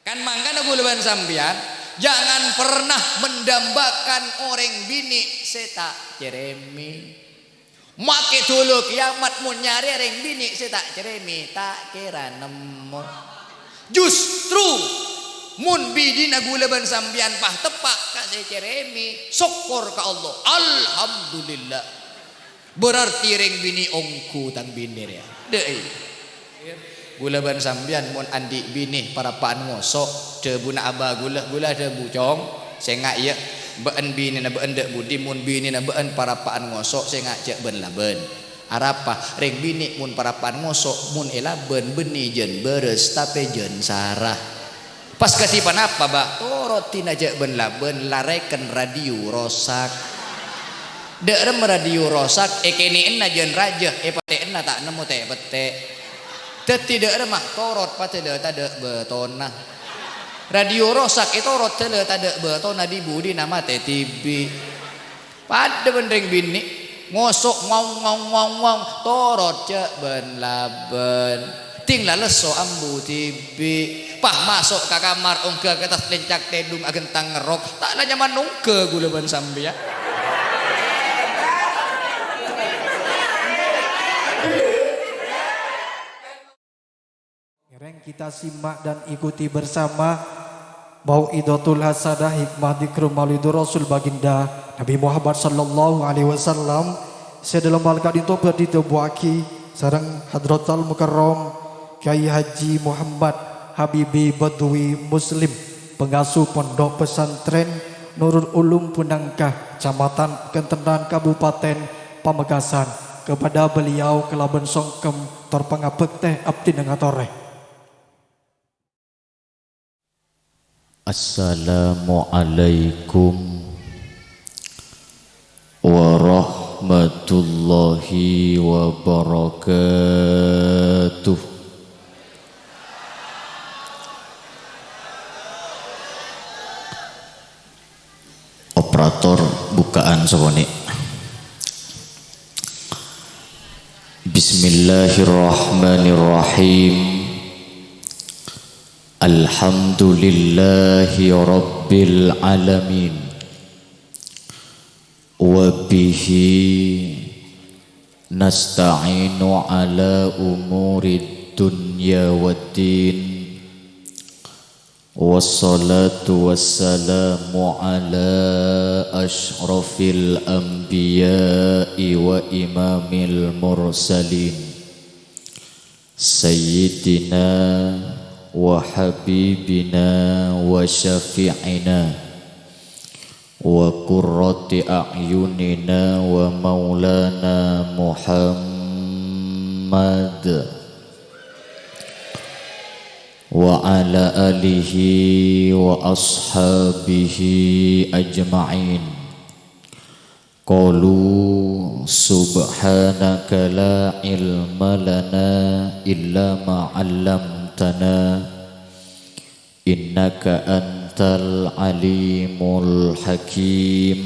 Kan mangkana gulaban sambian jangan pernah mendambakan orang bini seta ceremi. Make dulu kiamat mun nyari orang bini seta ceremi tak kira nemu. Justru mun bidina gulaban sambian pah tepak kasih ceremi syukur ke Allah. Alhamdulillah. Berarti orang bini ongku tang binir ya. Dei. Gulaban sambian mun andi bini para paan ngosok debu na aba gula debu cong sengak ya beun bini na beun dek budi mun bini na beun para paan ngosok sengak cek ben laben arapa reng bini mun para paan ngosok mun elaben beni jen beres tapi jen sarah pas kasipan apa ba torotin aja ben laben lareken radio rosak dek radio rosak ekeni enna jen raja pate enna tak nemu teh pete tidak remah torot pada ada betona radio rosak itu torot ada betona di budi nama TTB pada bendeng bini ngosok ngong torot cek ben laben tinggal leso ambu tibi pah masuk ke kamar ongke ke atas lencak tedung agentang ngerok tak ada nyaman ongke gula ban sambil ya. Kita simak dan ikuti bersama Mau'idatul Hasanah hikmah dzikr Maulidur Rasul baginda Nabi Muhammad sallallahu alaihi wasallam sedalam balkat itu berditebuaki sareng Hadratul Mukarram Kyai Haji Muhammad Habibi Badui Muslim pengasuh pondok pesantren Nurul Ulum Punangkah Kecamatan Kentenan Kabupaten Pamekasan kepada beliau kelaban songkem terpangapek teh abdi nengatoreh. Assalamualaikum warahmatullahi wabarakatuh. Operator bukaan sopone. Bismillahirrahmanirrahim. Alhamdulillahi Rabbil Alamin Wabihi nasta'inu ala umuri dunya waddin Wassalatu wassalamu ala ashrafil anbiya'i wa imamil mursalin Sayyidina wa habibina wa syafi'ina wa qurrati a'yunina wa maulana Muhammad wa ala alihi wa ashabihi ajma'in. Qalu subhanaka la ilma lana illa ma 'allamtana innaka antal alimul hakim.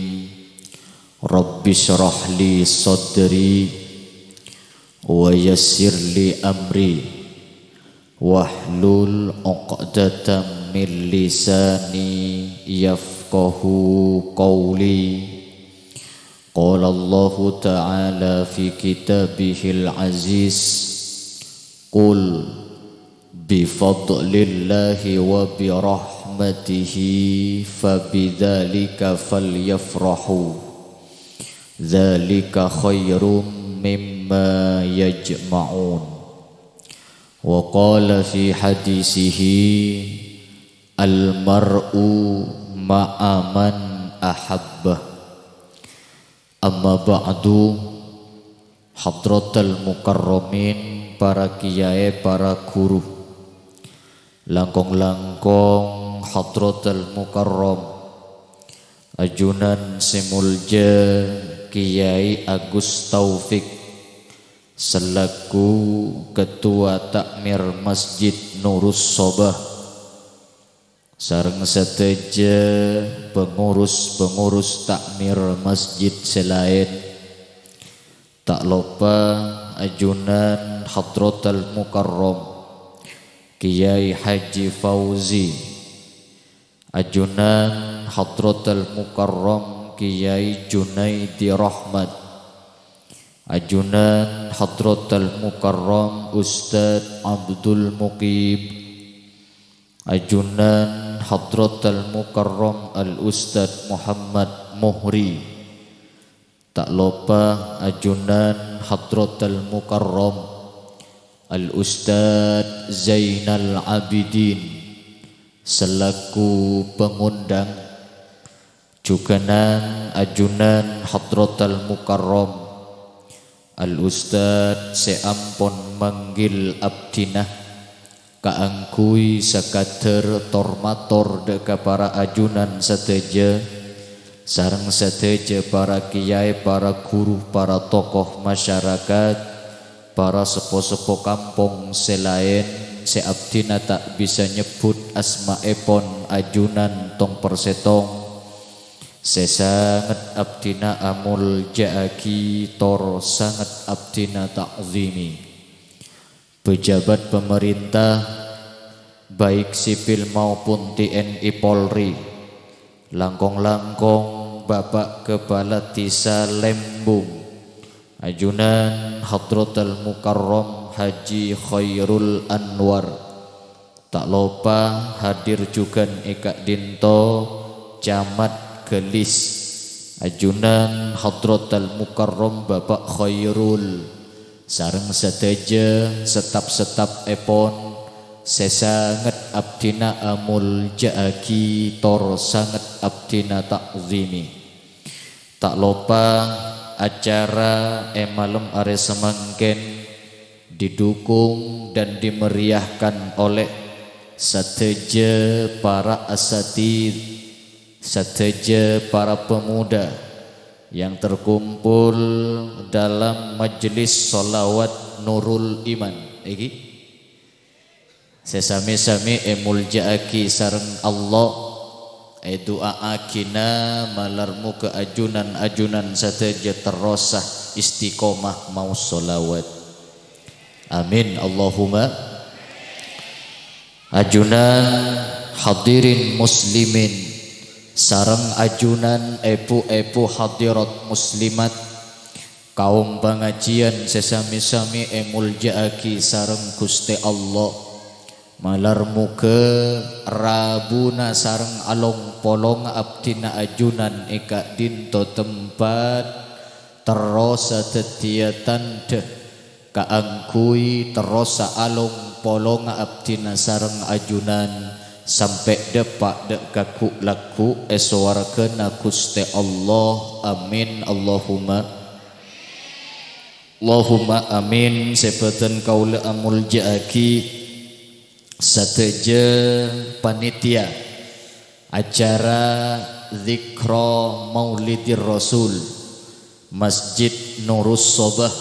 Rabbi shrah li sadri wa yassir li amri wahlul 'uqdatam min lisani yafqahu qawli. Qala Allah Ta'ala fi kitabihil aziz qul bifadlillahi wa birahmatihi fabidzalika falyafrahu dzalika khairum mimma yajma'un. Wa qala fi hadisihi al-mar'u ma'a man ahabbah. Amma ba'du, hadratal mukarramin, para kiai, para guru, langkong-langkong hadratal mukarram ajunan simulja Kiai Agus Taufik selaku ketua takmir Masjid Nurus Sobah sareng seteja pengurus-pengurus takmir masjid selain, tak lupa ajunan Hadratal Mukarram Kiai Haji Fauzi Ajunan Hadratul Mukarram Kiai Junaidi Rahmat, Ajunan Hadratul Mukarram Ustadz Abdul Muqib, Ajunan Hadratul Mukarram Al-Ustadz Muhammad Muhri. Tak lupa Ajunan Hadratul Mukarram Al-Ustadz Zainal Abidin selaku pengundang, juga Ajunan Hadratul Mukarram Al-Ustadz seampun manggil abdinah kaangkui sakater tormator deka para ajunan seteja sareng seteja para kiai, para guru, para tokoh masyarakat, para sepo-sepo kampung selain seabdina tak bisa nyebut asmaepon ajunan tong persetong sesangat abdina amul jaaki tor sangat abdina ta'zimi. Pejabat pemerintah baik sipil maupun TNI Polri, langkong-langkong Bapak Kepala Tisa Lembung, Ajunan Hadratul Mukarram Haji Khairul Anwar. Tak lupa hadir juga Eka Dinto Camat Gelis, Ajunan Hadratul Mukarram Bapak Khairul, sareng seteja setap-setap epon sesangat abdina amul jaaki tor sangat abdina ta'zimi. Tak lupa acara malam are semangken didukung dan dimeriahkan oleh seteja para asatid, seteja para pemuda yang terkumpul dalam majelis solawat Nurul Iman. Iki sesami-sami emuljaaki sareng Allah doa akina malarmu ke ajunan-ajunan sateja terosah istiqomah mau solawat. Amin Allahumma. Ajunan hadirin muslimin sareng ajunan epu-epu hadirat muslimat kaum pengajian sesami-sami emuljaaki sareng Gusti Allah malarmu ke rabuna sareng along polong abdina ajunan eka dinto tempat terosa tetiatan deh kaangkui terosa along polong abdina sareng ajunan sampai depak dek kaku laku eswarkena Gusti Allah. Amin Allahumma. Allahumma amin. Sepetan kaula amul jaaki sateja panitia acara zikra maulidir rasul Masjid Nurus Sobah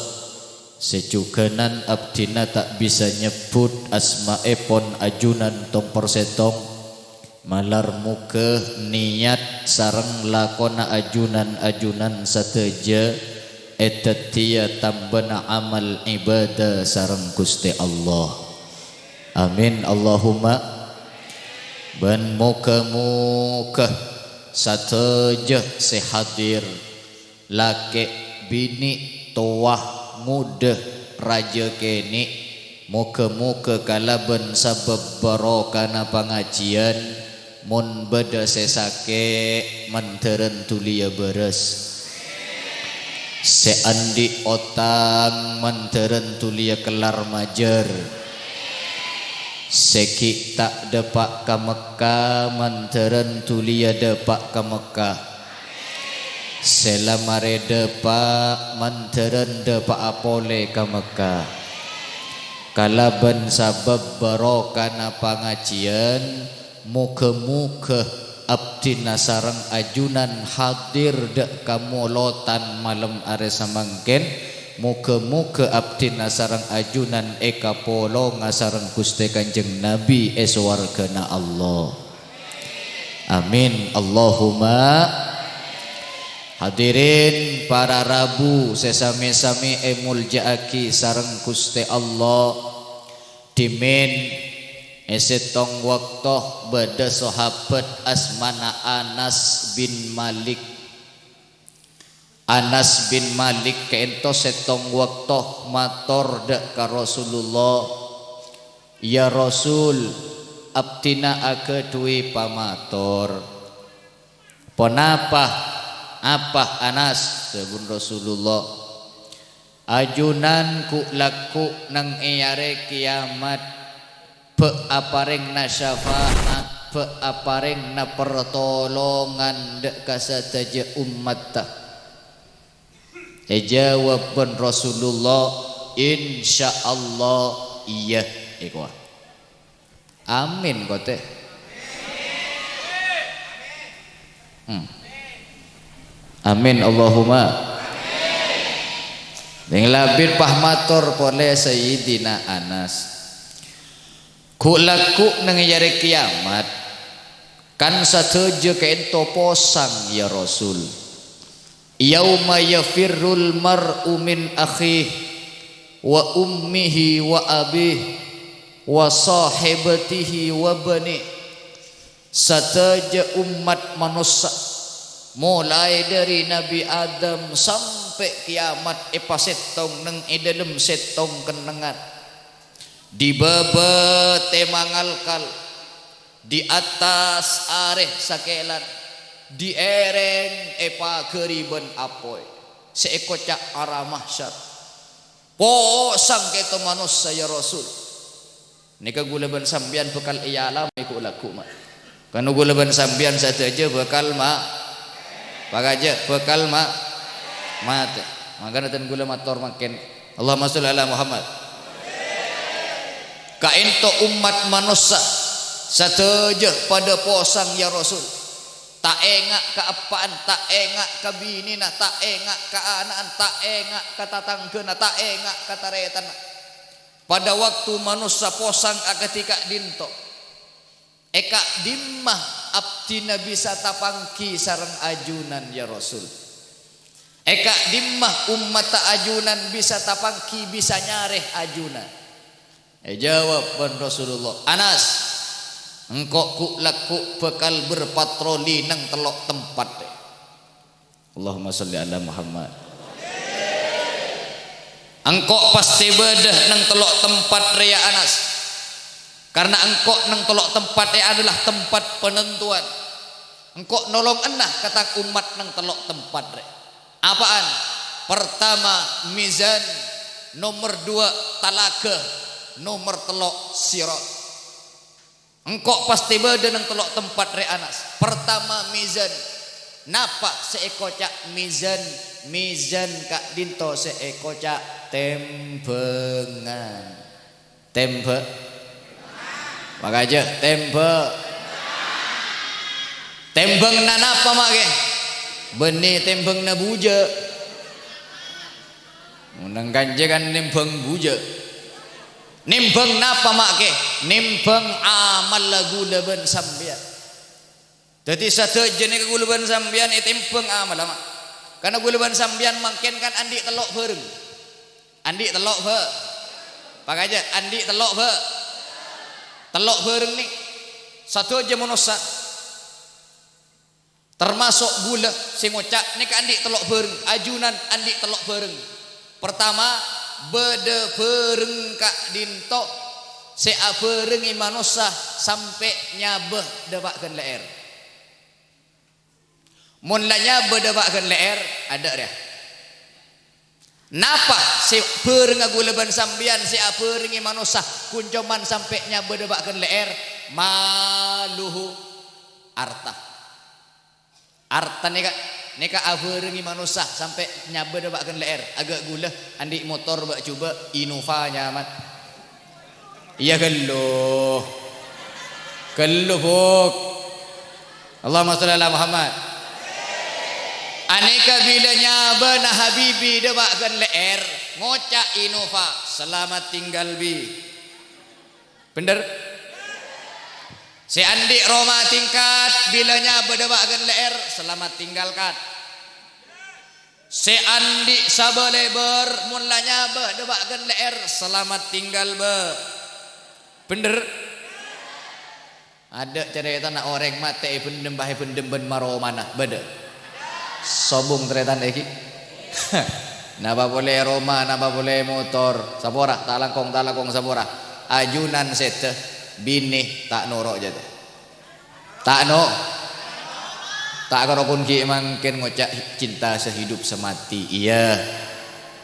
secukenan abdina tak bisa nyebut asmaepon ajunan tong persetong malarmu ke niat sareng lakona ajunan-ajunan sateja etetia tambana amal ibadah sareng Gusti Allah. Amin Allahumma. Ben muka-muka sateja sehadir laki bini tuah muda raja kini muka-muka kalaban sabab barokana pengajian mun beda sesake menteren tulia beres seandi otang menteren tulia kelar majer seki tak depak ke Mekah menteren tulia depak ke Mekah selamare depak menteren depak apole ke Mekah kalaban sabab barokana pengajian muka-muka abdina sareng ajunan hadir dek kamu lotan malam are samangken muka-muka abdina sareng ajunan eka polo ngasareng Gusti Kanjeng Nabi eswargana Allah. Amin Allahumma. Hadirin para rabu sesami-sami emul jaaki sareng Gusti Allah dimen Esetong waktu beda sahabat asmana Anas bin Malik. Anas bin Malik keento setong waktu mator dek ka Rasulullah, ya Rasul abtina akedui pamator. Ponapa apa Anas sebun Rasulullah, ajunan ku laku nang eyare kiamat, pe apareng na syafaat, pe apareng na pertolongan dek kasataja umat ta. Jawab ben Rasulullah, insyaallah iya ikhwah. Amin kote. Amin Allahumma. Dengan labid pahmator pole Sayyidina Anas. Ku laku nang yare kiamat kan sateje keento posang ya Rasul. Yauma yafirrul mar'u min akhih wa ummihi wa abih wa sahibatihi wa bani. Sateje umat manusia mulai dari Nabi Adam sampai kiamat epasetong nang dalam setong kenengan di bebet temangalkal di atas areh sakelan di ereng epa keriben apoy seekocak arah mahsyar posang keto manusia ya Rasul. Nika gulaban sambian bekal iyalam iku laku mak kanu gulaban sambian sateje bekal mak pagaja bekal mak mate mangkana tan gula mator makin Allahumma sholli ala Muhammad. Kaento umat manusia sateje pada posang ya Rasul, tak engak ke apaan, tak engak ke binina, tak engak ke anaan, tak engak ke tatanggena, tak engak ke taretan. Pada waktu manusia posang ketika dinto eka dimmah abdina bisa tapangki sareng ajunan ya Rasul. Eka dimmah umat ajunan bisa tapangki bisa nyareh ajunan. Jawab ban Rasulullah, Anas engkau ku laku bekal berpatroli nang telok tempat. Allahumma sholli ala Muhammad. Engkau pasti bedah nang telok tempat rea Anas, karena engkau nang telok tempat adalah tempat penentuan. Engkau nolong enah kata umat nang telok tempat re. Apaan? Pertama mizan, nomor 2 talaga, nomor telok sirat. Engkau pasti beda nang telok tempat re Anas. Pertama mizan. Napa seekocak mizan? Mizan kak dinto seekocak tembengan. Tembe. Maka aja tembe. Tembeng na napa mak ke? Benih tembeng na buja. Undang ganja kan tembeng buja. Nimbang napa make? Nimbang amal lagu leban sambian. Jadi satu jenis gulaban sambian itu nimbang amal mak. Karena gulaban sambian makin kan andi telok bareng. Andi telok be. Pak aja andi telok be. Telok bareng nih. Satu aja manusia. Termasuk gula sing ngocak nih andi telok bareng. Ajunan andi telok bareng. Pertama bede bereng kak dinto sea bereng manusia sampai nyabeh debakan leer. Mun la nyabeh debakan leer ada dia. Napa si bereng agulaban sambian sea bereng manusia kuncoman sampai nyabeh debakan leer maluhu arta. Arta nih kak neka averengi manusia sampai nyabe debakan leer agak gula andi motor bak coba Innova nyaman. Iya kello buk. Allahumma sholli ala Muhammad. Aneka bila nyabe na habibi debakan leer ngoca Innova selamat tinggal bi. Bener? Si andi Roma tingkat bilanya berdebakan leer selamat tinggalkan. Si andi sabaleber mulanya berdebakan leer selamat tinggal be. Bener? Ada cerita nak orang mati pendem bahe pendem ben maro mana beda. Sobung cerita iki. Napa boleh Roma, napa boleh motor, sapora tak langkong sapora. Ajunan sete bini tak norok je tu. Tak no. Tak karokun ki mangkin ngocak cinta sehidup semati. Iya.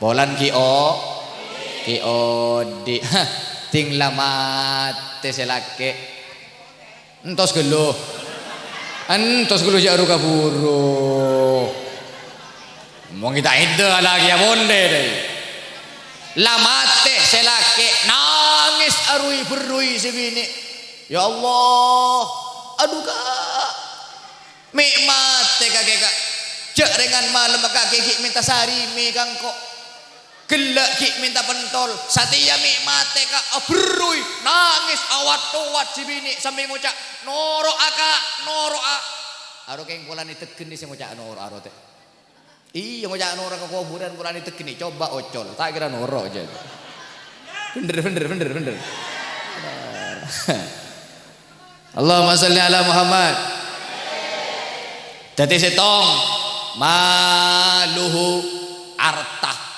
Bolan ki di ting lamat selake. Entos gelo jak ruka buru. Mau kita ide lagi ya bonde deh. Lamate selake nangis arui berui si bini. Ya Allah, aduh kak, mate kakek kak. Cek dengan malam kakek minta sari mi kangkok. Gelak ki minta pentol, satia mate kak berui nangis awat si bini sambil ngucap noro a. Aro keng kulan iteken ni sing ngucap noro aro teh. Iya ngucap noro ke kuburan kulan iteken ni coba ocol, tak kira noro aja. Bener. Allahumma sholli ala Muhammad. Jadi setong maluhu artah.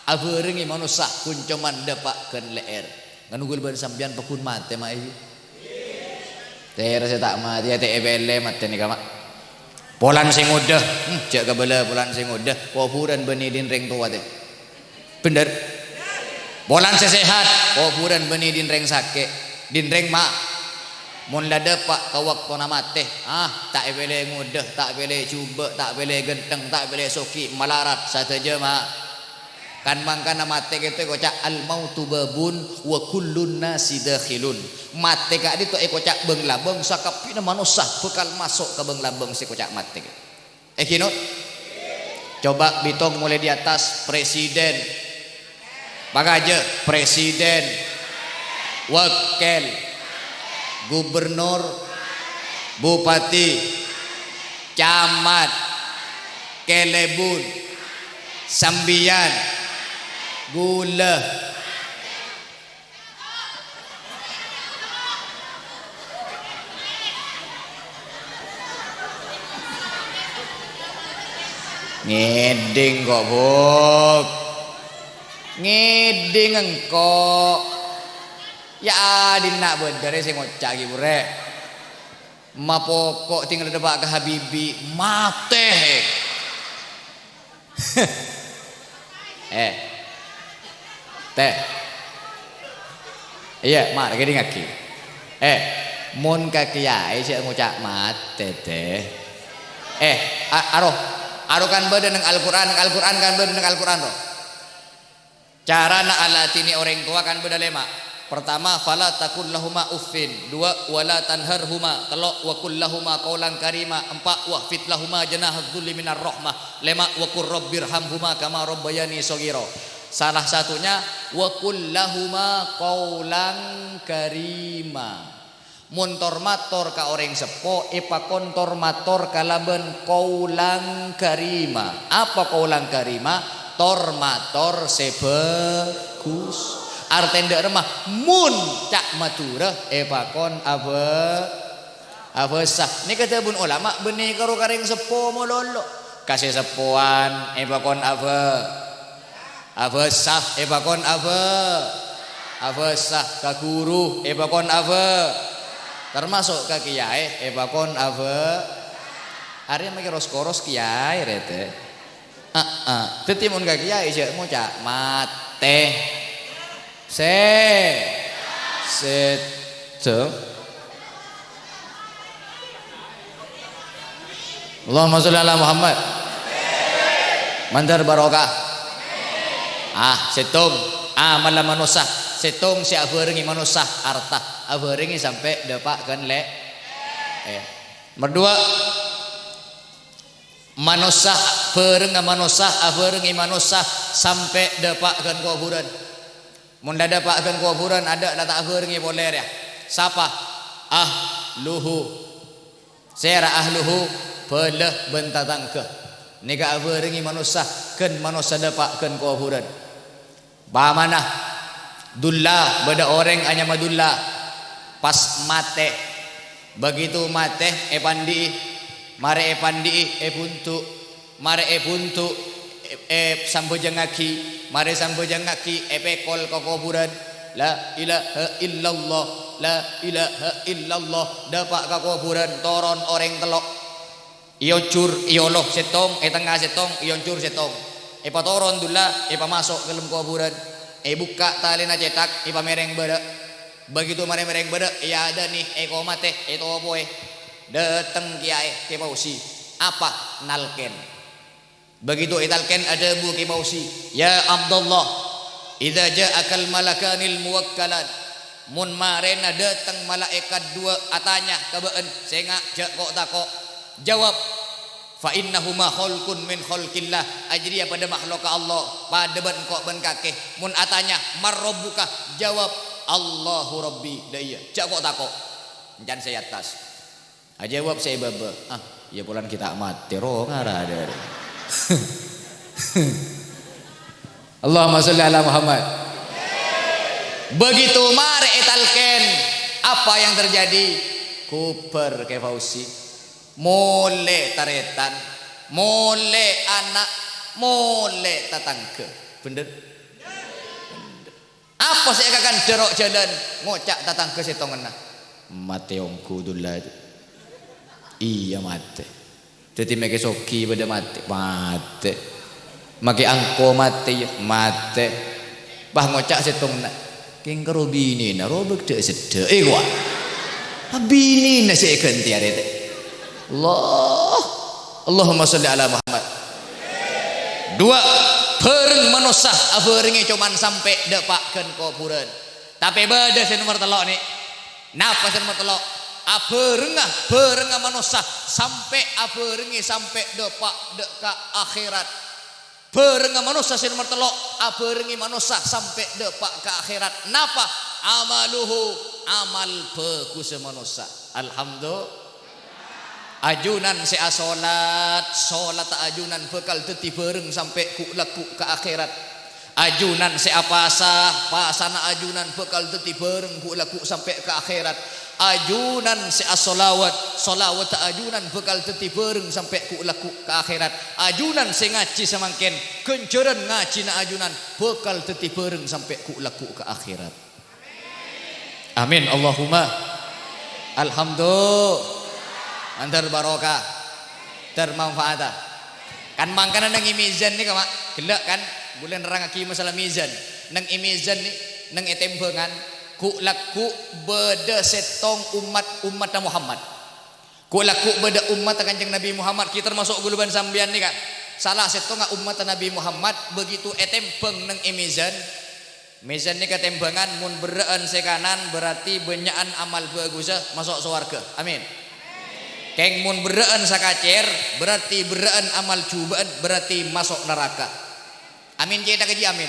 Averengi manusia kuncuman dapatkan leer. Nganugul ban sambian pakun mate mai. Ter saya tak mati ya tebele mate ni kama. Polan sing udah, cek kabela polan sing udah. Kuburan beni din reng tua teh. Bener. Polan sesehat, kuburan beni din reng sake, din reng mak. Mun la dapat ka waktu na mate. Tak bele ngudah, tak bele cuba, tak bele genteng, tak bele soki malarat sateja mak. Kan mangkana mate gitu kocak al mautu babun wa kullun nasi dakhilun. Mate kak itu kocak beng labeng sakapina manusia bekal masuk ke beng labeng si kocak mate. Kinut. Coba bitong mulai di atas presiden. Bagaja presiden. Wakil gubernur bupati camat kelebun sambian gula ngeding kok buk ngeding engkok ya dinak bener sing ngocak iki burek ma pokok tinggal debak ke Habibi mate. Teh iya mak lagi ngaki mun ka kiai sih ngucap mate teh aro kan beda dengan Al-Quran kan beda dengan Al-Quran roh cara na alatini orang tua kan beda lema. Pertama fala takul lahuma uffin, dua wala tanharhuma, telok wa kul lahuma qaulan karima, empat wa fit lahuma janahadz dzulli minar rahmah, lima wa qur rabbirhamhuma kama rabbayani shaghira. Salah satunya wa kul lahuma qaulan karima. Muntor mator ka orang sepo kontor mator kalaben qaulan karima. Apa qaulan karima? Tor mator sebagus artenda remah mun cak matura pakon sah ni kata bun ulama benih karo karing sepo mololo kasih sepuan pakon sah pakon sah ka guru pakon termasuk ka kiai pakon ari make ros kiai rete tetimun ka kiai sih ngucap mate seto Allahumma sholli ala Muhammad mandar barokah setong malam manusia setong si averengi manusia artah averengi sampai dapatkan berdua manusia perenga manusia averengi manusia sampai dapatkan kuburan. Mun dah dapatkan kuburan ada tak averengi boleh ya. Siapa? Ahluhu. Sera ahluhu belah bentatang ke. Nika averengi manusia ken manusia dapatkan kuburan. Ba mana? Dullah beda orang hanya madullah pas mate begitu mate pandi mare pandi buntu mare buntu sambojangaki mare sambojangaki pekol ke kuburan la ilaha illallah la ilaha illallah dapak ke kuburan toron orang telok iyo cur iyo loh setong tengah setong iyo cur setong patoron dula masuk ke dalam kuburan buka tali na cetak mereng beda begitu mereng beda ya ada nih mate itu apa dateng kiai ke pausi apa nalken begitu italken ada bu ke pausi ya Abdullah idza ja'akal malakanil muwakkalan mun marena dateng malaikat dua atanya kabeun sengak jak kok takok jawab fa innahuma khalqun min khalqillah ajriya pada makhluk Allah pada ban kok ban kakeh mun atanya marrabbuka jawab Allahu rabbi daya jak kok takok jangan saya atas jawab saya baba ya pulan kita mati roh ngara ada Allahumma sholli ala Muhammad begitu mare etalken apa yang terjadi kuper ke Fauzi mole taretan mole anak mole tatangga bener apa saya akan derok jalan ngocak tatangga setongena mate ongku dulad iya mate jadi make soki pada mate make angko mate bah ngocak setongena king karo bini na robek de sedek gua bini na saya ganti are Allahumma sholli ala Muhammad dua bareng manusia aberengi cuman sampai depakeun kuburan tapi beda sing nomor telok nih napa sing nomor telok aberenga manusia sampai aberengi sampai depak deka akhirat berenga manusia sing nomor telok aberengi manusia sampai depak ke akhirat napa amaluhu amal bagus manusia alhamdulillah ajunan si solat ajunan bekal teti bareng sampai ku laku ke akhirat ajunan si pasana ajunan bekal teti bareng ku laku sampai ke akhirat ajunan si solawat ajunan bekal teti bareng sampai ku laku ke akhirat ajunan si ngaji semangken kenceran ngaji na ajunan bekal teti bareng sampai ku laku ke akhirat amin Allahumma alhamdulillah antar barokah termanfaat kan mangkana nang imizan nih kama gelak kan bulan nerangaki masalah mizan nang imizan nih nang etembengan ku laku beda setong umat Muhammad ku laku beda umat kanjeng Nabi Muhammad kita termasuk guluban sambian nih kan salah setong umat Nabi Muhammad begitu etempeng nang imizan mizan nih ketembangan mun beraan sekanan berarti benyaan amal bagus masuk surga amin keng mun beraan sakacer berarti beraan amal cobaan berarti masuk neraka amin kita keji amin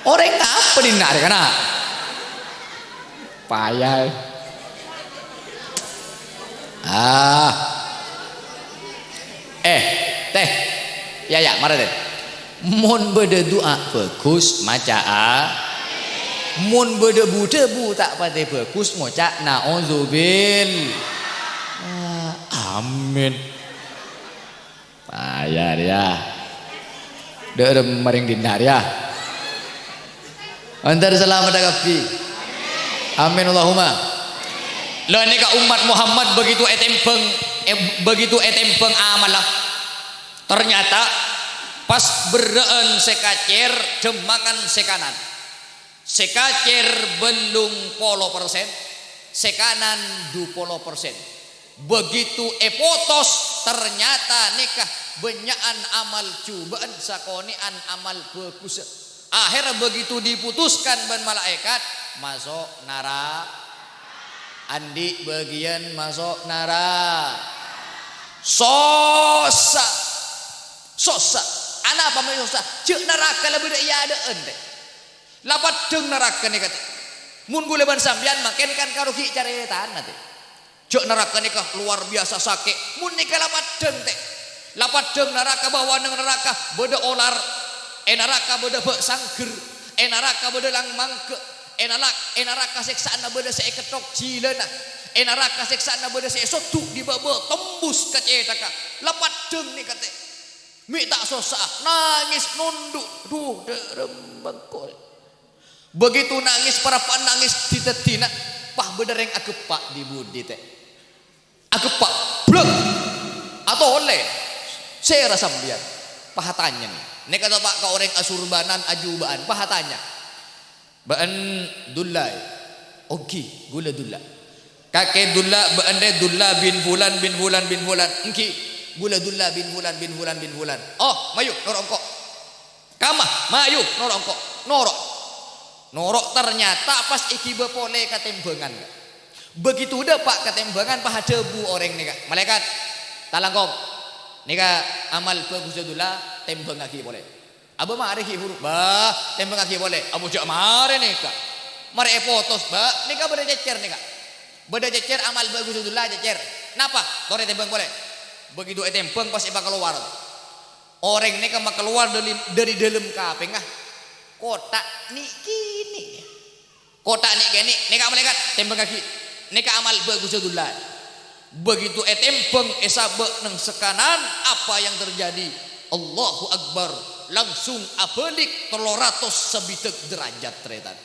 orang apa dinar kana payah teh ya mara deh mun beda doa bagus maca mun beda bu tak pate bagus maca naudzubil amin payah ya deureum maring dinar ya antar selamat dagapi amin Allahumma lo ini ka umat Muhammad begitu etempeng amalah ternyata pas beraan sekacer demangan sekanan sekacer belum 10% sekanan 20% begitu epotos ternyata nikah benyaan amal cobaan sakonian amal bagus akhirnya begitu diputuskan ban malaikat masuk neraka andi bagian masuk neraka sosa anak apa maksudnya cek neraka lebih dak ya ada ente lapat deng neraka nih kata mun guleban sambian makin kan karo ki caretan nanti cek neraka nih luar biasa sakit mun nikah lapat deng teh lapat deng neraka bawa neng neraka beda olar neraka beda be sangger neraka beda lang mangke neraka seksaan beda seketok cilena neraka seksaan beda sesotu di baba tembus ka cetaka lapat deng ni kate mi tak sosa nangis nunduk duh derembang kol begitu nangis para panangis ditetina pah bedereng akepak di budi teh akepak blek atau oleh saya rasa biar pahatanya nih nek kata pak ka orang asurbanan ajubaan pahatanya baan dullai oki gula dulla kakek dulla baande dulla bin fulan engki gula dulla bin fulan oh mayu norongko kamah mayu norok ternyata pas iki bepole katembangan begitu udah pak katembangan paha debu orang nih kak malaikat talangkong nika amal bagus dula tembang lagi boleh aba mari ki huruf bah tembang lagi boleh amu jak mari nika mari fotos bah nika beda cecer nika beda cecer amal bagus dula cecer napa tore tembang boleh begitu tembang pas iba keluar orang nika mak keluar dari dalam kapeng kotak niki kotak niki nika malaikat tembang lagi nika amal bagus dula begitu etempeng esabe neng sekanan apa yang terjadi Allahu Akbar langsung abelik 300 sebitek derajat tretan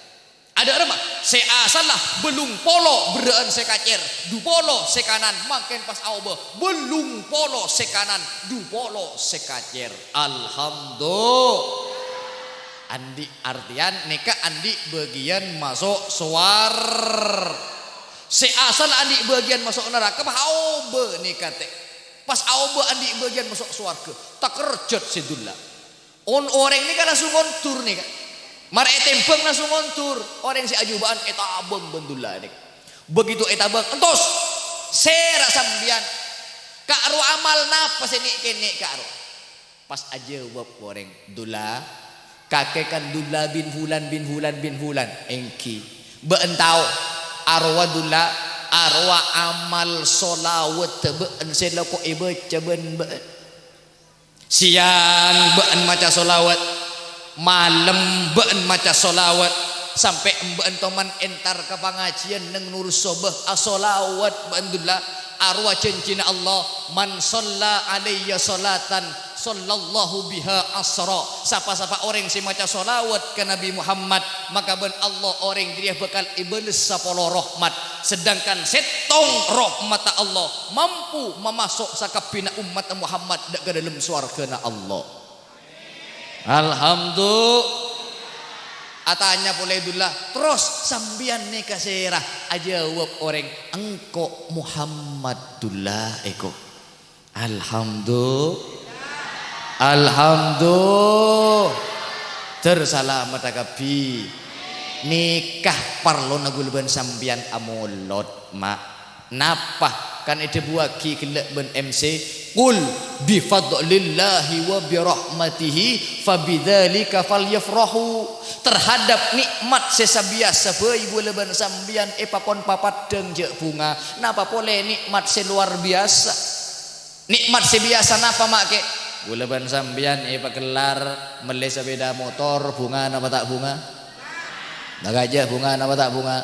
ada remah seasalah belum polo beraan sekacer du polo sekanan makin pas aobe belum polo sekanan du polo sekacer alhamdulillah andi artian neka andi bagian masuk suar seasal andi bagian masuk neraka mah aobe nih kate pas aobe andi bagian masuk surga tak kerjot sedulla on orang ini kan langsung ngontur nih kak mar etempeng langsung ngontur orang si ajubaan eta abang bendulla nih begitu eta bang entos sera sambian ka aro amal napa sini kene ka aro pas aja bab orang dula kakek kan dulla bin fulan engki beentau arwa dula arwa amal solawat beun selako ibe ceben beun siang beun maca solawat malam beun maca solawat sampai beun toman entar ke pangajian neng nur sobeh asolawat beun dula arwa cencina Allah man shalla alayya salatan sallallahu biha asra sapa-sapa orang si maca solawat ke Nabi Muhammad maka ben Allah orang dia bakal iblis sapolo rahmat sedangkan setong rahmat Allah mampu memasuk sakapina umat Muhammad dak ke dalam swargana Allah alhamdulillah atanya pulaidulah terus sambian nih kasirah ajawab orang engkau Muhammadullah eko alhamdulillah tersalamat akabi nikah parlo nagulban sambian amolot mak napa kan ide buaki kelak ben MC qul bi fadlillahi wa bi rahmatihi fabidzalika falyafrahu terhadap nikmat sesabiasa beuy buleban sambian epakon papat deung je bunga napa pole nikmat seluar biasa nikmat sebiasa napa make buleban sambian epakelar mele sepeda motor bunga napa tak bunga gajah bunga napa tak bunga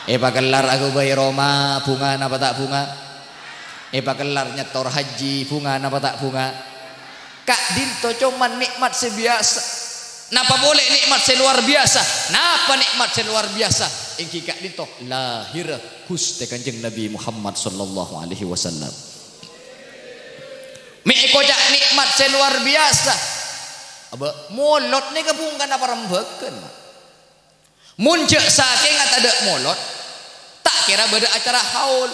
epakelar aku bayi Roma bunga napa tak bunga epakelar nyetor haji bunga napa tak bunga kak dinto cuman nikmat sebiasa napa boleh nikmat seluar biasa napa nikmat seluar biasa engki kak dinto lahir Gusti Kanjeng Nabi Muhammad sallallahu alaihi wasallam mi kojak nikmat seluar biasa aba molot ni kabungkan apa rembekeun mun ceuk saking ada molot tak kira beda acara haul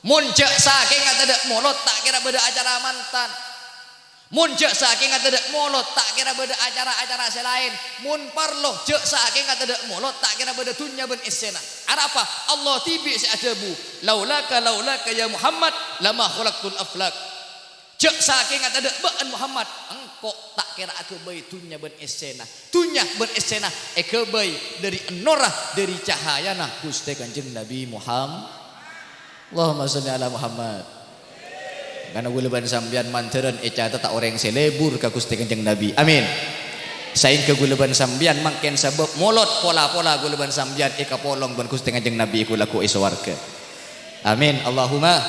mun ceuk saking ada molot tak kira beda acara mantan mun ceuk saking ada molot tak kira beda acara-acara selain mun parloh ceuk saking ada molot tak kira beda dunya ben isena apa Allah tibi si adabu laulaka ya Muhammad lama khalaqtul aflak cek saking ada baan Muhammad engkau tak kira aku bayi dunya ben esena dunya ben esena eke bayi dari enorah dari cahaya nah Gusti Kanjeng Nabi Muhammad Allahumma sholli ala Muhammad karena guleban sambian manteran eca tak orang selebur ka Gusti Kanjeng Nabi amin saing ke guleban sambian mangken sebab molot pola-pola guleban sambian eka polong ban Gusti Kanjeng Nabi iku laku iswarga amin Allahumma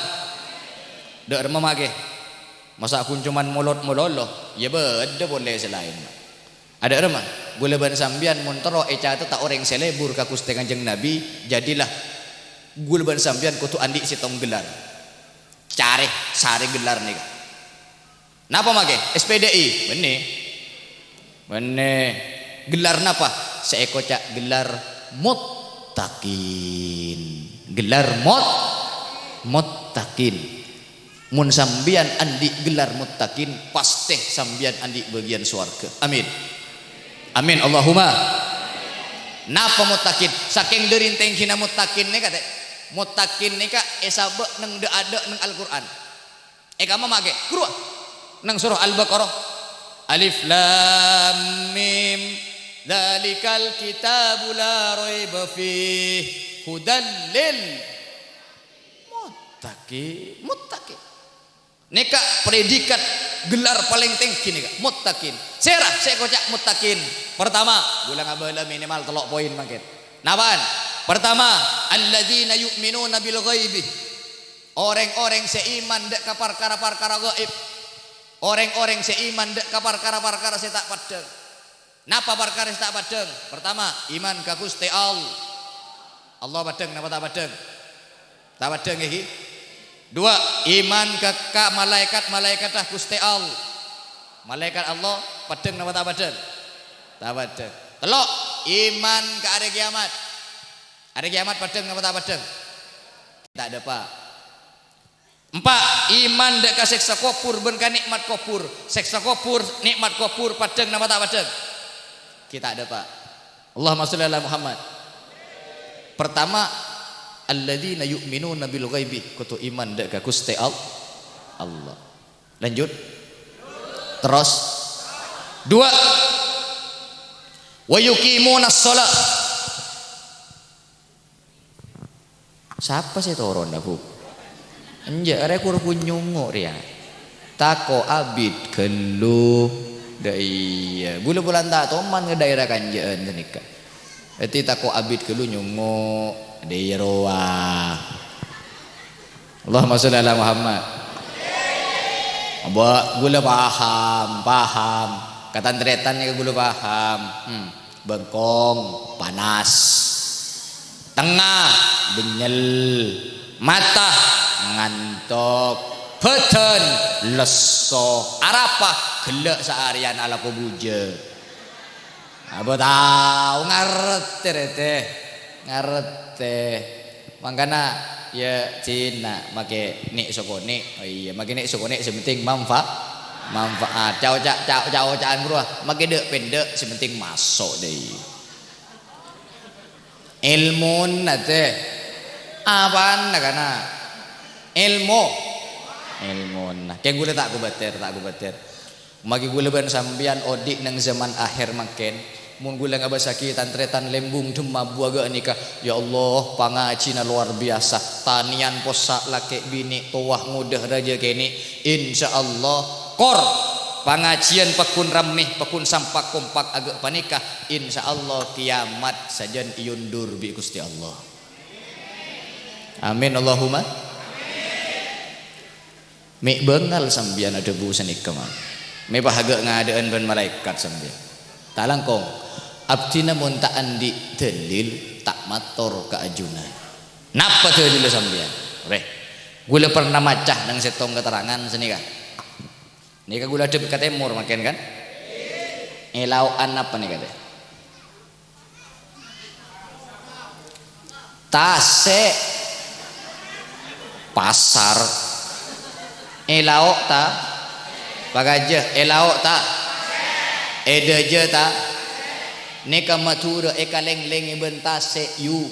dek remah mage masa aku cuman molot mololo ya beda boleh selain ada remah guleban sambian montoro eca tak orang selebur ka Gusti Kanjeng Nabi jadilah guleban sambian kutu andi sitong gelar cari sari gelar nih napa make SPDI benih gelar napa seeko cak gelar muttaqin gelar muttaqin mun sambian andi gelar muttaqin pasti sambian andi bagian swarga amin amin Allahumma napa muttaqin saking derinteng hina muttaqin nih kata muttaqin nika esabe nang de ada nang Al-Qur'an kama mage kurwa nang surah Al-Baqarah alif lam mim dzalikal kitabu la raiba fih hudal lil muttaqin nika predikat gelar paling tinggi nika muttaqin serah saya kocak muttaqin pertama bulan abala minimal 3 poin makin napaan pertama alladzina yu'minuna bil ghaibi orang-orang seiman dek ka perkara-perkara gaib orang-orang seiman dek ka perkara-perkara saya tak padeng napa perkara saya tak padeng pertama iman ka Gusti Allah padeng napa tak padeng iki dua iman ka malaikat Gusti Allah malaikat Allah padeng napa tak padeng telok iman ka hari kiamat ada kiamat padeng apa tak padeng? Tak ada pak. 4 iman dek ka seksa kopur ben ka nikmat kopur. Seksa kopur nikmat kopur padeng apa tak padeng? Kita ada pak. Allahumma sholli ala Muhammad. Pertama alladzina yu'minuna bil ghaibi kutu iman dek ka Gusti Allah. Lanjut. Terus 2 wa yuqimunas shalah. Siapa sih toron aku? Enjak are kur punyungo dia. Tako abid kelu da iya. Bulan-bulan tak toman ke daerah kanjaan tenika. Eti tako abid kelu nyungo da roa. Allahumma sholli ala Muhammad. Aba gula paham. Katandretan ni gula paham. Bengkong panas. Tengah benyel mata ngantok beten leso arapa gelek seharian ala kubuja apa tahu ngerti makanya ya Cina make nik sokone oh iya make nik sokone sepenting manfaat cau-cauan bro make dek pendek sepenting masuk deh ilmu nate apaan nakana ilmu nah kayak gue tak kubater magi gue leban sambian odik nang zaman akhir makin mun gue nga basaki tantretan lembung dema buaga nikah ya Allah pangacina luar biasa tanian posak laki bini tuah mudah raja kini insyaallah kor pangajian pekun ramih pekun sampak kompak agak panikah insyaallah kiamat sajan iundur bi Gusti Allah amin Allahumma mi bengal sambian ada bu sanika mah mi bahagia ngadaan ban malaikat sambian tak langkong abdina mun tak andi dalil tak mator ka ajunan napa teu dulu sambian reh gula pernah macah nang setong keterangan senika ini kan gula dep ka timur makin kan elauan apa nih kata tasik pasar elaok ta bagaja elaok ta edeje ta neka matura ekaleng-leng iben tasik yu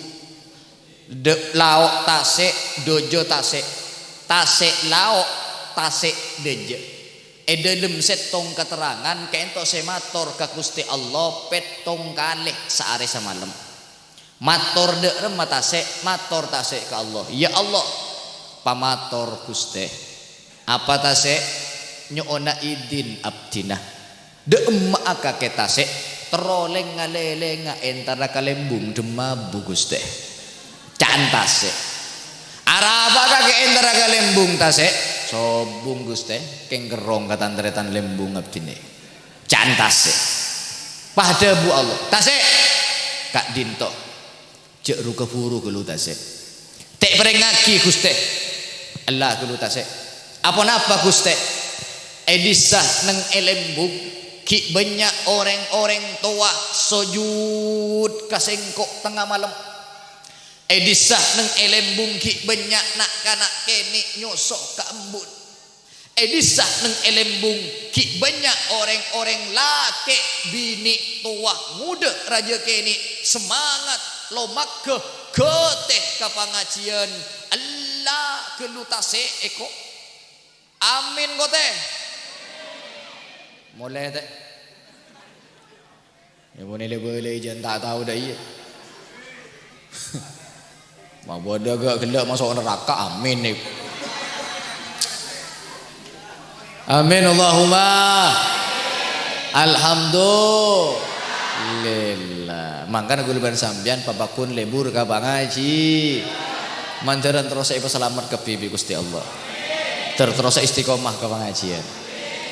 de laok tasik dojo tasik laok tasik deje edalem setong keterangan kento semator ka Gusti Allah petong kalih saare samalam mator de remah tasik mator tasik ka Allah ya Allah pamator Gusti Apa tase nyona idin abdina de emma aka ketase teroleng ngalele nga entara kalembung demabu Gusti cantase araba ka entara kalembung tase sobung Gusti keng gerong katandretan lembung abdine cantase pada bu Allah tase kak dinto cek ruka puru kelu tase tek perengaki Gusti Allah kelu tase apa napa Gusti edisah neng elembung ki banyak orang-orang tua sujud kasengkok tengah malam edisah neng elembung ki banyak nak kanak kene nyosok ka embun edisah neng elembung ki banyak orang-orang laki bini tua muda raja kene semangat lomak ke teh ka pangajian Allah kelutase eko amin kote mulai teh ya boleh jangan tak tahu dah iya mau bodoh gak gelak masuk neraka amin nih amin Allahumma alhamdulillah makanya gue lebaran sambian papakun lebur ka ngaji mandaran terus ibu selamat ke bibi Gusti Allah terus istiqomah ke pengajian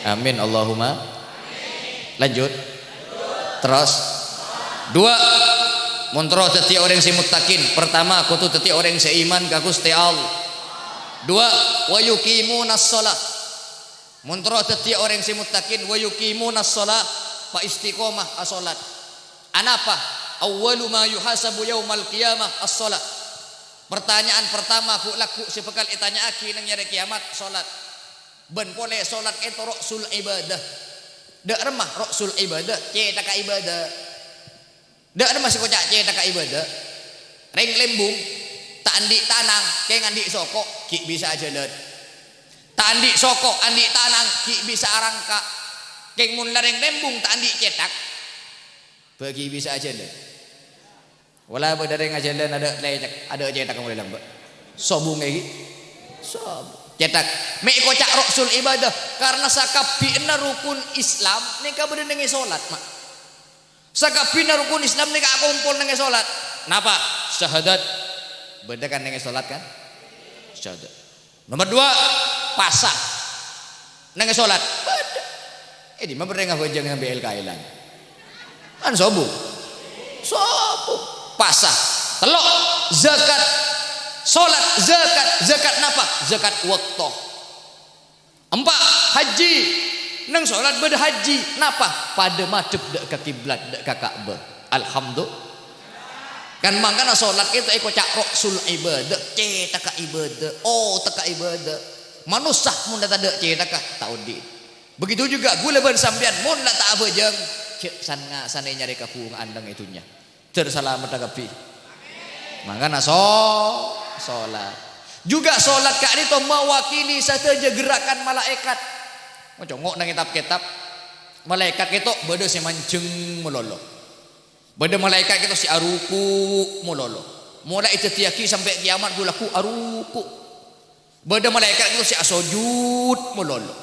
amin Allahumma lanjut terus dua muntro teti orang si muttaqin pertama aku tuh teti orang seiman ka Gusti Allah dua wa yuqimunas shalah muntro teti orang si muttaqin wa yuqimunas shalah fa istiqomah as-salat anapa awwalu ma yuhasabu yaumal qiyamah as-salat pertanyaan pertama ku laku sepekal itanya aki nang nyari kiamat salat ben boleh salat itu rasul ibadah dak remah rasul ibadah cetak ibadah dak remah si kocak cetak ibadah ring lembung tak andik tanang keng andik sokok ki bisa jalan tak andik sokok andik tanang ki bisa arangka keng mun lareng lembung tak andik cetak bagi bisa jalan wala badare ngajalan ada cetak kamu dalam sobung lagi sob cetak me kocak rasul ibadah karena sakapina rukun Islam nika bade nenge salat mak sakapina rukun Islam nika kumpul nenge salat napa syahadat bade kan nenge salat kan syahadat nomor 2 pasah nenge salat bade di mah bade ngabejeng ngambil kailan kan sobung pasah telok zakat salat zakat napa zakat waktu 4 haji nang salat beda haji napa pada madhep dak ka kiblat dak ka Ka'bah alhamdulillah kan mangkana salat itu eko cak rasul ibadah cetak ka ibadah tak ka ibadah manusia mun tak ada cetak ka taudi begitu juga gula ban sampean mun la tak abejeng sana nyari kapung andang itunya terselamat agapi makanya sholat juga sholat kak itu mewakili saja gerakan malaikat mau congok nang kitab malaikat itu beda si mancing melolo beda malaikat itu si aruku melolo mulai itu tiaki sampai kiamat gulaku aruku beda malaikat itu si asojud melolo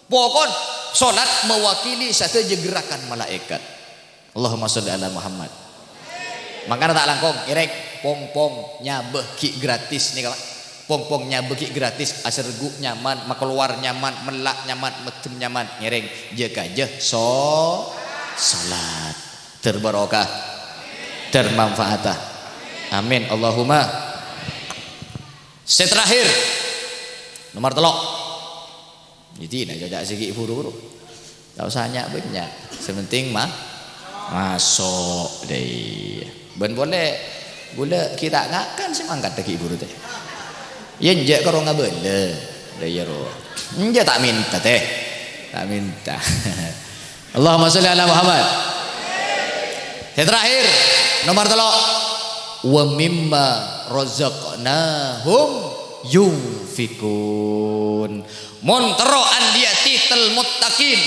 pokon sholat mewakili saja gerakan malaikat Allahumma sholli ala Muhammad makanya tak langkong irek pong nyabeh ki gratis nih kawan pong nyabeh ki gratis asergu nyaman makeluar nyaman melak nyaman metem nyaman ngereng jaga aja salat terbarokah termanfaatah amin Allahumma terakhir nomor 3 jadi nak jajak sikit buru-buru tak usah banyak sementing mah masuk deh ben boleh gula kita ngakan sih mangkat teki buru teh yen je karo ngabele da yero nje tak minta teh tak minta Allahumma sholli ala Muhammad terakhir nomor 3 wa mimma razaqnahum yunfikun montero andia titel muttaqin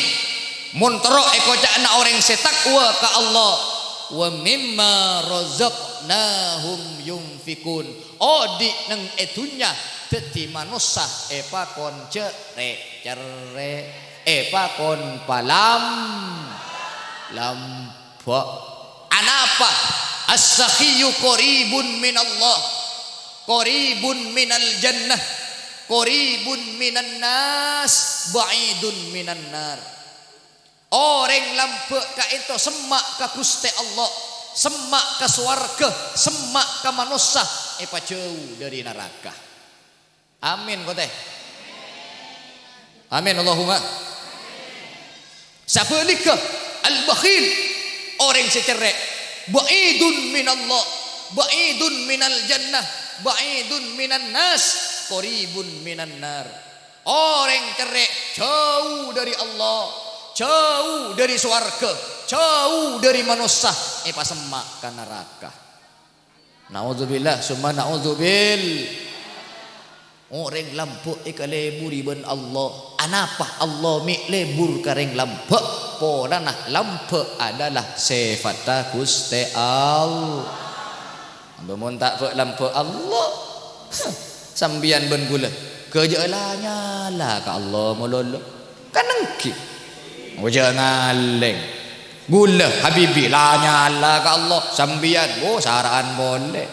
montero eko cakna orang setakwa ka Allah wa mimma razaqnahum yunfikun odi nang etunya dadi manusia kon cerek kon palam lampa anapa as-sakhiyu qaribun minallah qaribun minal jannah qaribun minan nas ba'idun minan nar. Orang lampe ka ento semak ka Gusti Allah, semak ka swarga, semak ka manusia jauh dari neraka. Amin kau teh. Amin Allahumma. Sabalika al-bakhil orang secerek ba'idun minallah ba'idun minal jannah ba'idun minan nas qaribun minan nar. Orang cerek jauh dari Allah, jauh dari swarga, jauh dari manusia semak ka neraka. Nauzubillah summa nauzubil. Orang lampuk ikaleburi ben Allah. Anapa Allah mik lebur kareng lampuk? Podanah lampuk adalah sifat Gusti Allah. Amun tak fek lampuk Allah. Sambian ben gula. Kejalanya lah ka Allah mololo. Kanengki. Oja ngaleng. Gula habibi lah nyala ka Allah sambian. Oh saraan boleh.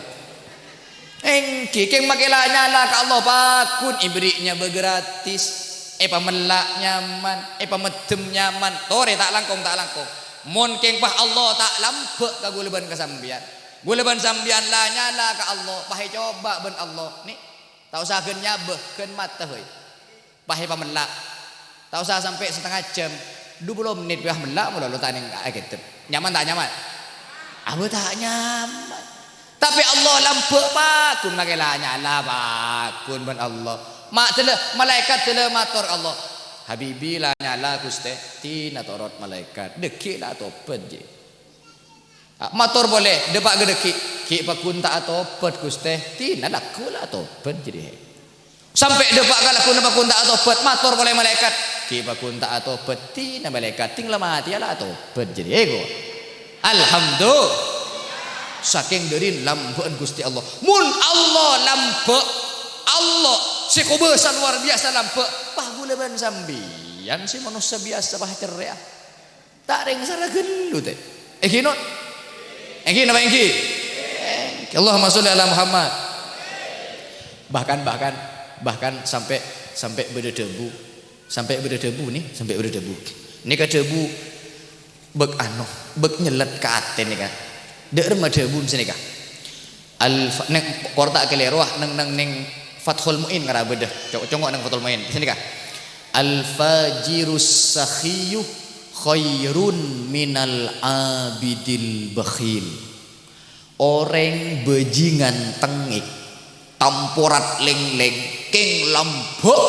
Engki keng makelah nyala ka Allah pakun ibrinya bergratis. Pamelak nyaman, pamedem nyaman. Tore tak langkong. Mon keng pah Allah tak lampek ka guleban kasambian. Guleban sambian lah nyala ka Allah. Pahe coba ben Allah. Nih, tak usah gen nyabeh, gen mata heuy. Pahe pamelak. Tak usah sampai setengah jam. 20 menit pah melak mula lu tak ning gitu. Nyaman tak nyaman? Aku tak nyaman. Tapi Allah lampek pakun makelah nyala pakun ben Allah. Mak tele malaikat tele matur Allah. Habibi lah nyala Gusti tina torot malaikat. Dekik lah topet je. Matur boleh depak gedekik. Ki pakun tak topet Gusti tina laku lah topet je. Sampai depak galakun pakun tak topet matur boleh malaikat. Ki pakun tak topet tina malaikat ting lemah tiala topet je. Ego. Alhamdulillah. Saking dari lampuan Gusti Allah. Mun Allah lampek Allah sekubesan luar biasa lampek pah guleban sambian si manusia biasa pah ceria. Tak reng sara gelu teh. Kino. Engki napa engki? Allahumma sholli ala Muhammad. Bahkan sampai berdebu. Sampai berdebu nih, sampai berdebu. Ini ka debu bek nyelet ka aten nih kan. Dek remah debun sini kah? Neng kortak keleruah neng Fathul Muin ngara bedah. Congok neng Fathul Muin sini kah? Al-fajirus sakhiyu khairun minal abidil bakhil. Orang bajingan tengik tamporat leng-leng keng lampok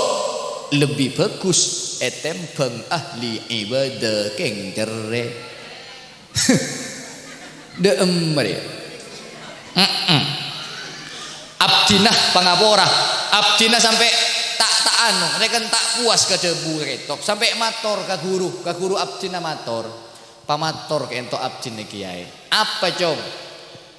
lebih bagus etembang ahli ibadah keng tere. Deemre. Abdinah pangapora. Abdinah sampai tak anu, reken tak puas ke debu ketok sampai mator ke guru abdinah mator. Pamator ke ento abdinah kiai. Apa com?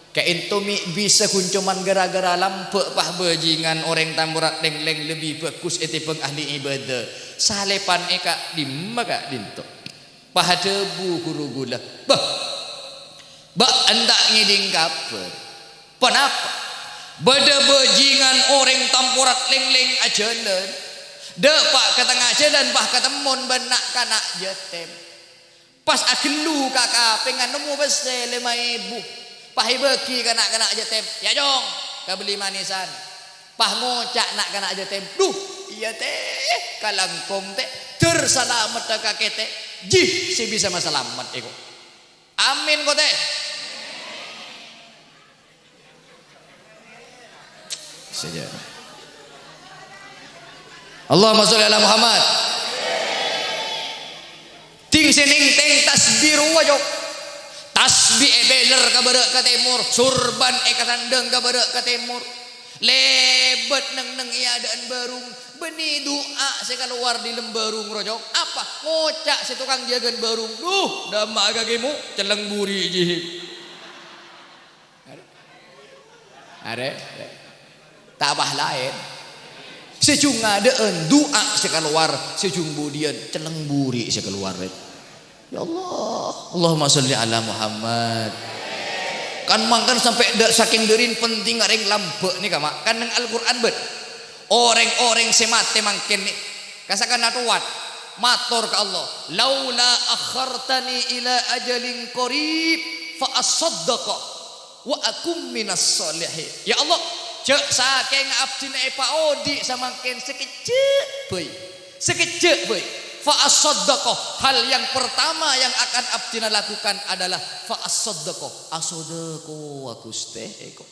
Ke ento mi bisa kuncuman gara-gara lampek pah bajingan orang tamburak leng-leng lebih bagus etipeng ahli ibadah. Salepan eka dimaka dinto. Pah debu guru gula. Bak hendak ngiding kaper. Kenapa? Bada bajingan orang tampurat leng-leng ajalan. Depak ke tengah jalan pah ketemun benak kanak jetem. Pas agelu kakak pengen nemu bese 5.000. Pah bagi kanak-kanak jetem. Ya jong, ka beli manisan. Pah ngocak nak kanak jetem. Duh, iya teh kalangkong teh tersalamet ka kete. Jih, si bisa masalamat eko. Amin kok teh. Saja. Allahumma sholli ala Muhammad. Ting sening teng tasbir wajok. Tasbih beler ka beureuh ka timur, surban katandeng ka beureuh ka timur. Lebet neng iadaan barung, beni doa sekaluar di lembarung rojok. Apa? Ngocak si tukang jagan barung. Duh, dama agagemu celeng buri jihik. Are. Tak apa lain. Sejung ngadeen doa sekeluar, sejung budian celeng buri sekeluar. Ya Allah, Allahumma sholli ala Muhammad. Kan mangkan sampai saking derin penting ngareng lampe nih kama. Kan nang Al-Qur'an bet. Orang-orang semate mangken nih. Kasakan natuat matur ke Allah. Laula akhartani ila ajalin qarib fa asaddaqa wa akum minas solihin. Ya Allah, cek saking abdina Pak Odi samangken sekecek boy. Sekecek boy. Fa asaddaqa, hal yang pertama yang akan abdina lakukan adalah fa asaddaqa. Asodako Gusti eko.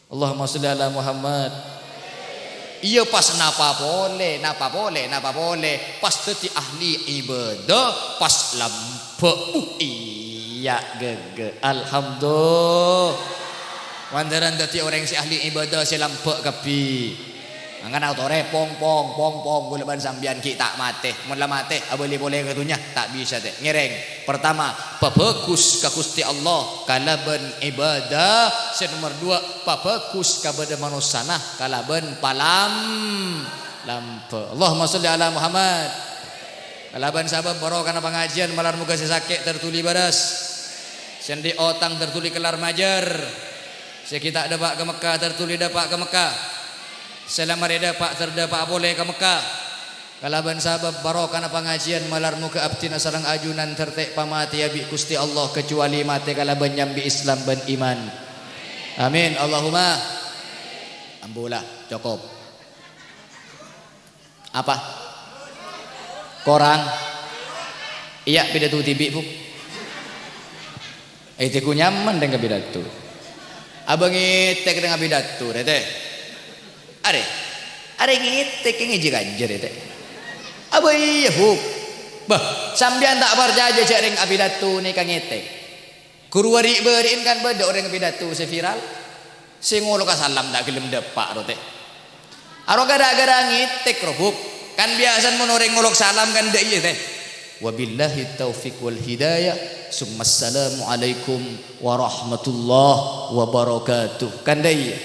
Allahumma sholli ala Muhammad. Iya pas napa boleh pas teti ahli ibadah pas lampe iya gege alhamdulillah wandaran teti orang si ahli ibadah si lampe kapi angkan autore pong gula ban sambian kita mate mun la mate boleh katunya tak bisa teh ngereng pertama bagus ka Gusti Allah kalaban ibadah nomor 2 bagus ka bada manusana kalaban palam lampe Allahumma sholli ala Muhammad kalaban sabab baro kana pengajian malar muga sesake tertuli baras sendi otang tertuli kelar majar sekita dapat ke Mekah tertuli dapat ke Mekah selama reda pak terdapat boleh ke Mekah kalaban sabab barokana pengajian malar muka abtina sarang ajunan tertek pamati abi Gusti Allah kecuali mate kalaban nyambi Islam ban iman amin Allahumma ambulah cukup apa korang iya pidato tibi bu ku nyaman dengan pidato abang itek dengan pidato rete Are ngitek ngiji kanjer teh. Abai huk. Bah, sambian tak percaya jaring abidatu ni kang ngitek. Kuruari berin kan beda orang abidatu seviral. Sing ngono ka salam tak gelem depak teh. Aro gara-gara ngitek robuk. Kan biasa mun orang ngolok salam kan dek ieu teh. Wabillahi taufiq wal hidayah. Assalamu alaikum warahmatullahi wabarakatuh. Kan dek ieu.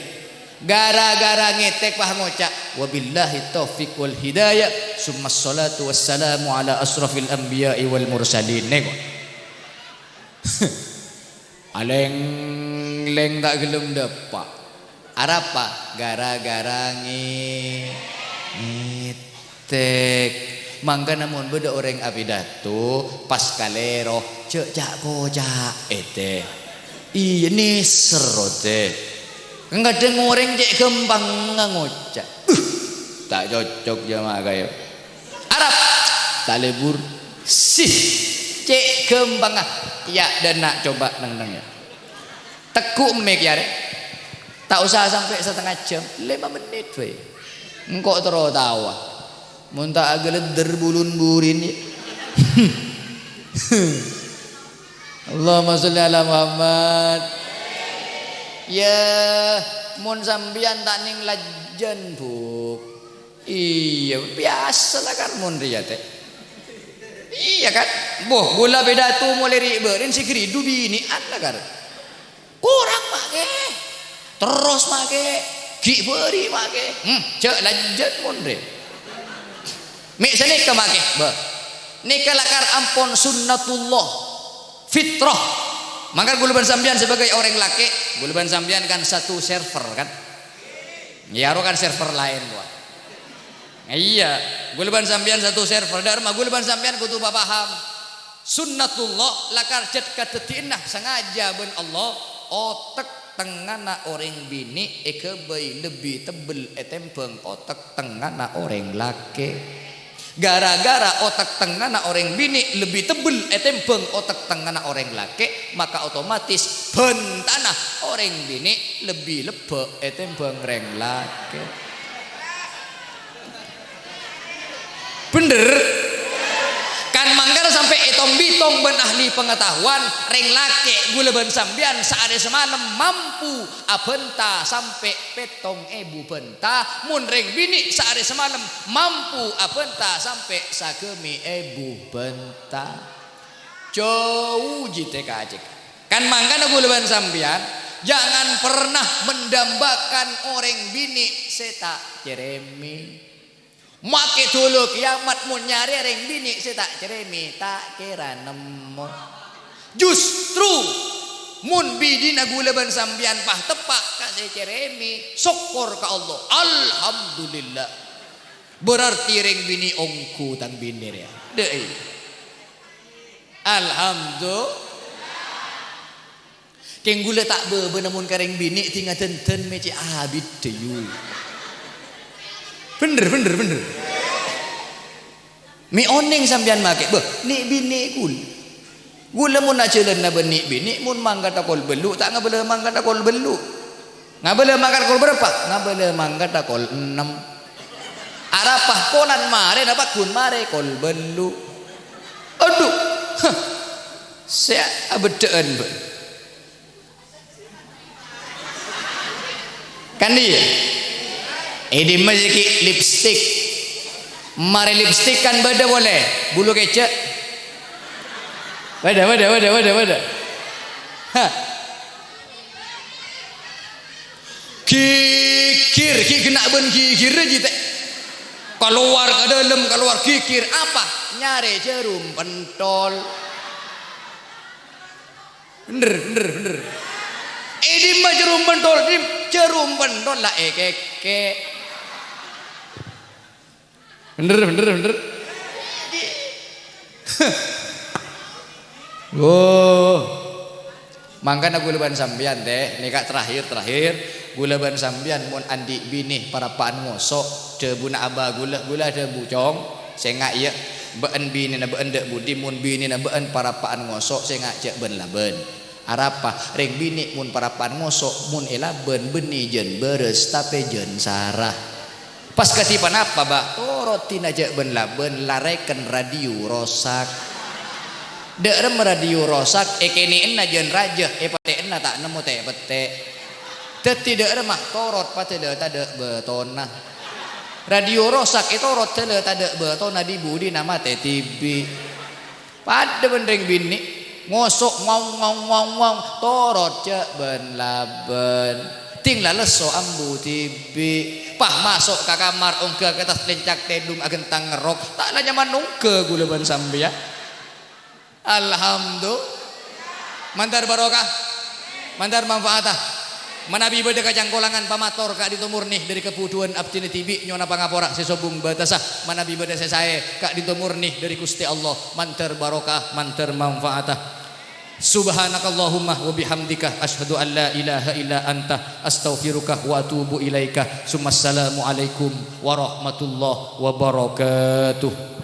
Gara-gara ngetek pah ngocak wabillahi taufiq wal hidayah summa salatu wassalamu ala asrafil anbiya'i wal mursalin nego aleng tak gelem depak arapa gara-gara ngetek mangga namun beda orang abidatu pas kalero cek kocak ete iya nih serote enggak ada ngoreng cek gembang ngocak tak cocok jamaah kayak Arab tak lebur sih cek gembang ya dan nak coba neng ya tekuk mek ya tak usah sampai setengah jam 5 menit we engkau terus tawa muntah agak bulun burin Allahumma sholli ala Muhammad. Ya mun sambian tak ning lajen bu iya biasa lah kan mun dia teh iya kan boh gula beda tu mulai riberin si kridu bini anda kan kurang make terus make gi beri make cek lajen mun dia mik sini ke make bah nikah lakar ampon sunnatullah fitrah. Maka guluban sambian sebagai orang laki, guluban sambian kan satu server kan, ya kan server lain buat. Iya, guluban sambian satu server. Dharma guluban sambian kudu paham. Sunnatullah lakar jet katetinah sengaja ben Allah otak tengana orang bini ekebay lebih tebel etempeng otak tengana orang laki. Gara-gara otak tengana orang bini lebih tebel etempeng otak tengana orang laki maka otomatis bentana orang bini lebih lebe etempeng orang laki bener kan manggar sampai etong bitong ben ahli pengetahuan reng laki gula ben sambian saade semalam mampu abenta sampai petong ebu benta mun reng bini saade semalam mampu abenta sampai sagemi ebu benta jauh jite kacik kan mangga gula ben sambian jangan pernah mendambakan orang bini seta Jeremy Make dulu kiamat mun nyari reng bini saya tak ceremi tak kira nemu. Justru mun bidina gula ban sambian pah tepak kasih ceremi syukur ke Allah. Alhamdulillah. Berarti reng bini ongku tang bini ya. Dei. Alhamdulillah. Keng gula tak benamun kareng bini tinggal tenten meci abid deyu. Bener. Mi oneng sambian make. Beh, ni bini gula mun nak celen na benik bini mun mangga takol belu tak ngabele mangga takol belu. Ngabele mangga takol berapa? Ngabele mangga takol 6. Arapah konan mare dapat kun mare kol belu. Aduh. Saya abedeen be. Kan dia. Ini masih lipstick. Mari lipstick kan beda boleh. Bulu kecak. Beda. Hah. Kikir kena ben kikir aja teh. Keluar ke dalam keluar kikir apa? Nyari jarum pentol. Bener. Ini mah jarum pentol lah keke. Bener. Oh. Mangkana gula ban sambian teh, nikah terakhir gula ban sambian mun andi bini para paan ngosok de buna aba gula de bucong sengak ieu beun bini na beun dek budi mun bini na beun para paan ngosok sengak cek ben laben. Arapa reng bini mun para paan ngosok mun elaben beuni jeun beures tapi jeun sarah. Pas katipan apa ba? Torot tina je ben laben lareken radio rosak. Deurem radio rosak ekene jen raja pate tak nemu teh pete. Teu deurem mah torot pate teu tade betona. Radio rosak itu torot teu tade betona di budi nama teh TV. Pade bendeng bini ngosok ngong torot je ben laben. Ting lah leso ambu TV. Pah masuk ke kamar ongke ke atas lencak tedung agentang ngerok tak lah nyaman ongke gula ban sambia. Alhamdulillah. Mantar barokah, mantar manfaatah. Manabi beda kacang kolangan pamator kak dito murnih dari keputuan abtine tibi nyona pangapora sesobung batasah. Manabi beda sesae kak dito murnih dari Gusti Allah. Mantar barokah, mantar manfaatah. Subhanakallahumma wa bihamdika asyhadu an la ilaha illa anta astaghfiruka wa atubu ilaika. Assalamu alaikum warahmatullahi wabarakatuh.